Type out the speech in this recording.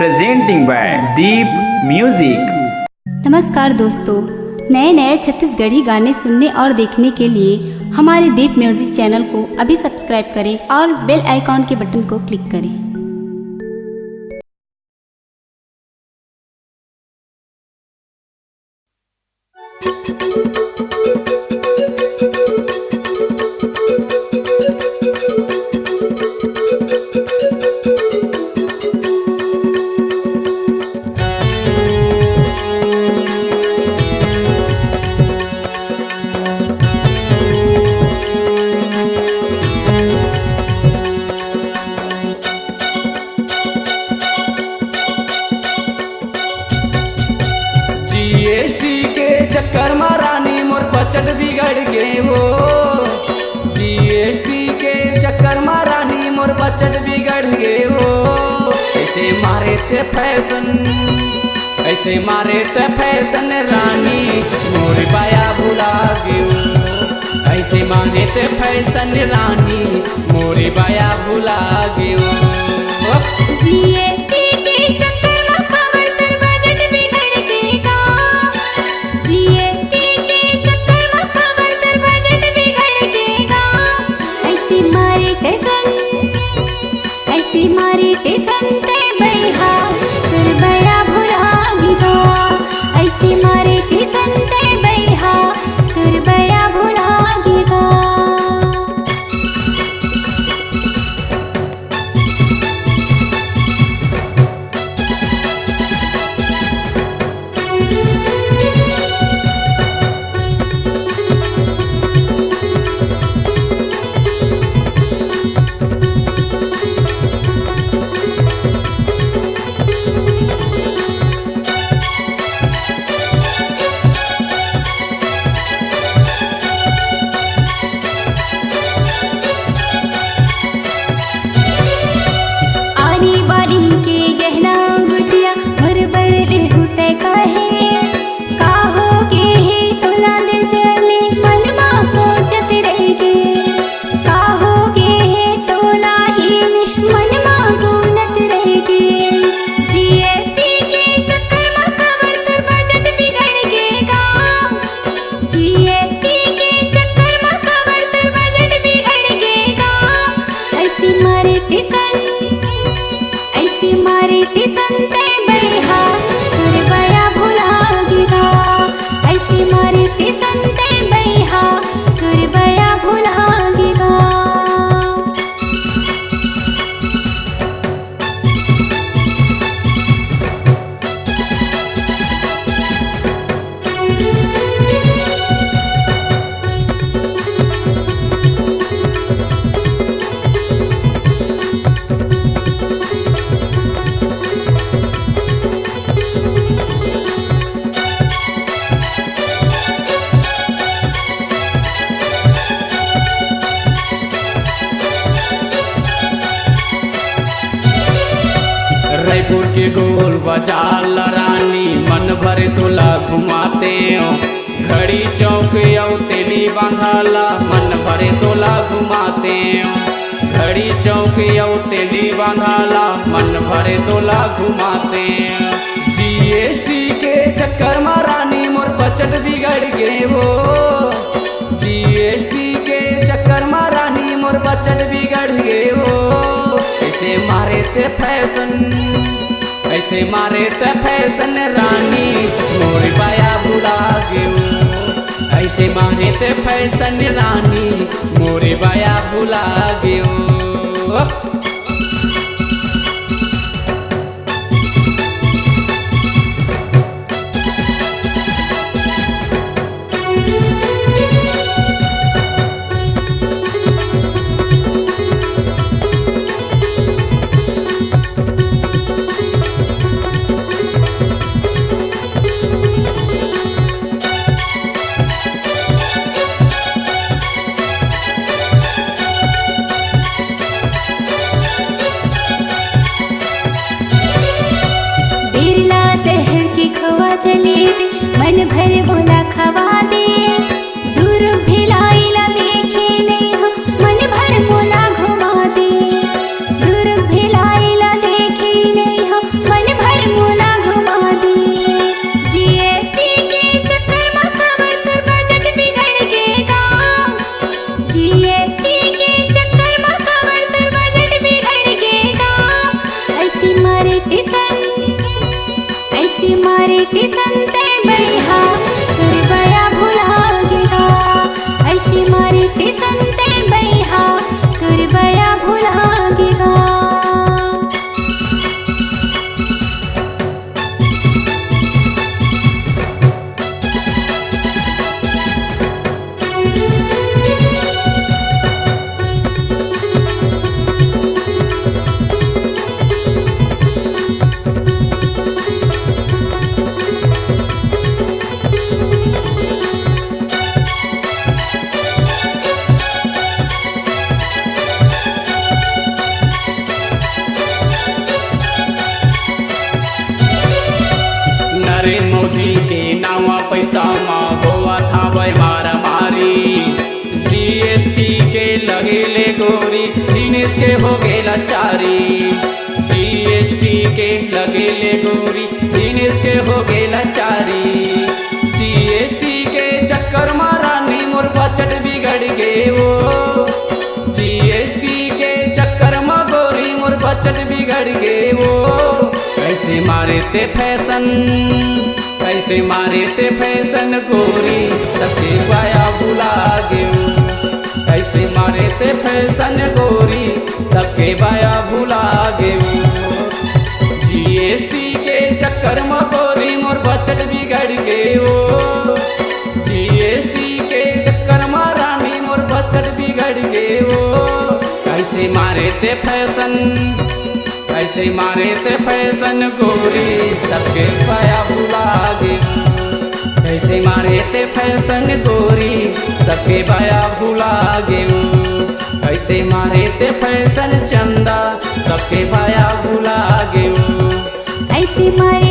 presenting by Deep Music। नमस्कार दोस्तों, नए नए छत्तीसगढ़ी गाने सुनने और देखने के लिए हमारे दीप म्यूजिक चैनल को अभी सब्सक्राइब करें और बेल आइकॉन के बटन को क्लिक करें। जीएसटी के चक्कर में रानी मोर बजट बिगड़ गए हो। जीएसटी के चक्कर में रानी मोर बजट बिगड़ गए हो। ऐसे मारे ते फैशन, ऐसे मारे ते फैशन रानी मोर बाया भुला गयो। ऐसे मारे ते फैशन रानी मोर बाया भुला गयो। जीएसटी के चक्कर में खबर तर बजट बिगड़ गएगा। जीएसटी के चक्कर में खबर तर बजट बिगड़ गएगा। ऐसे मारे टेसन ते बैहा तर बया भुला गएगा। ऐसे मारे टेसन ते बैहा तर बया भुला गएगा। आनी बानी के गहना गुटिया भर ले हुते कहे। काहो के हे तोला दिल चले मन मा सोचत रहेगे। काहो के हे तोला ही निश मन मा गुनत रहेगे। जीएसटी के चक्कर में खबर तर बजट बिगड़ गएगा। जीएसटी के चक्कर में खबर तर बजट बिगड़ गएगा। ऐसी मारे टिसन ते बैहा तर बया भुला गएगा। ऐसे मारे टिसन ते बैहा तर बया भुला गएगा। रायपुर के गोल बाजार रानी मन भरे तोला घुमाते हो। घड़ी चौक औ तेली बांधाला मन भरे तोला घुमाते हो। घड़ी चौक औ तेली बांधाला मन भरे तोला घुमाते हो। जीएसटी के चक्कर में रानी मोर बजट बिगड़ गए हो। जीएसटी के चक्कर में रानी मोर बजट बिगड़ गए हो। ऐसे मारे ते फैशन, ऐसे मारे ते फैशन रानी मोर बाया भुला गयो। ऐसे मारे ते फैशन रानी मोर बाया भुला गयो। जलेबी मन भर बोला खवा दे। दूर भिलाइला देखे नहीं हो मन भर बोला घुमा दे। दूर भिलाइला देखे नहीं हो मन मारे टिसन ते बैहा कर बया भुलागेगा ऐसे मारे टिसन ते बैहा कर बया भुलागेगा नरेंद्र मोदी के नावा पैसा में गोवा था मारा मारी जीएसटी के लगेले गोरी दिनेश के हो गेला चारी जीएसटी के लगेले गोरी दिनेश के हो गेला चारी जीएसटी के चक्कर में रानी मोर बजट बिगड़ गे वो जीएसटी के चक्कर में गोरी मोर बजट बिगड़ गे वो कैसे मारे ते फैशन गोरी सबके बाया भुला गे कैसे मारे ते फैशन गोरी सबके बाया भुला गे जीएसटी के चक्कर में गोरी मोर बजट बिगड़ गे वो जीएसटी के चक्कर में रानी मोर बजट बिगड़ गे वो कैसे मारे ते फैशन गोरी सबके पाया भुला गे कैसे मारे ते फैशन गोरी सबके पाया भुला गे कैसे मारे ते फैशन चंदा सबके पाया भुला गे ऐसे मारे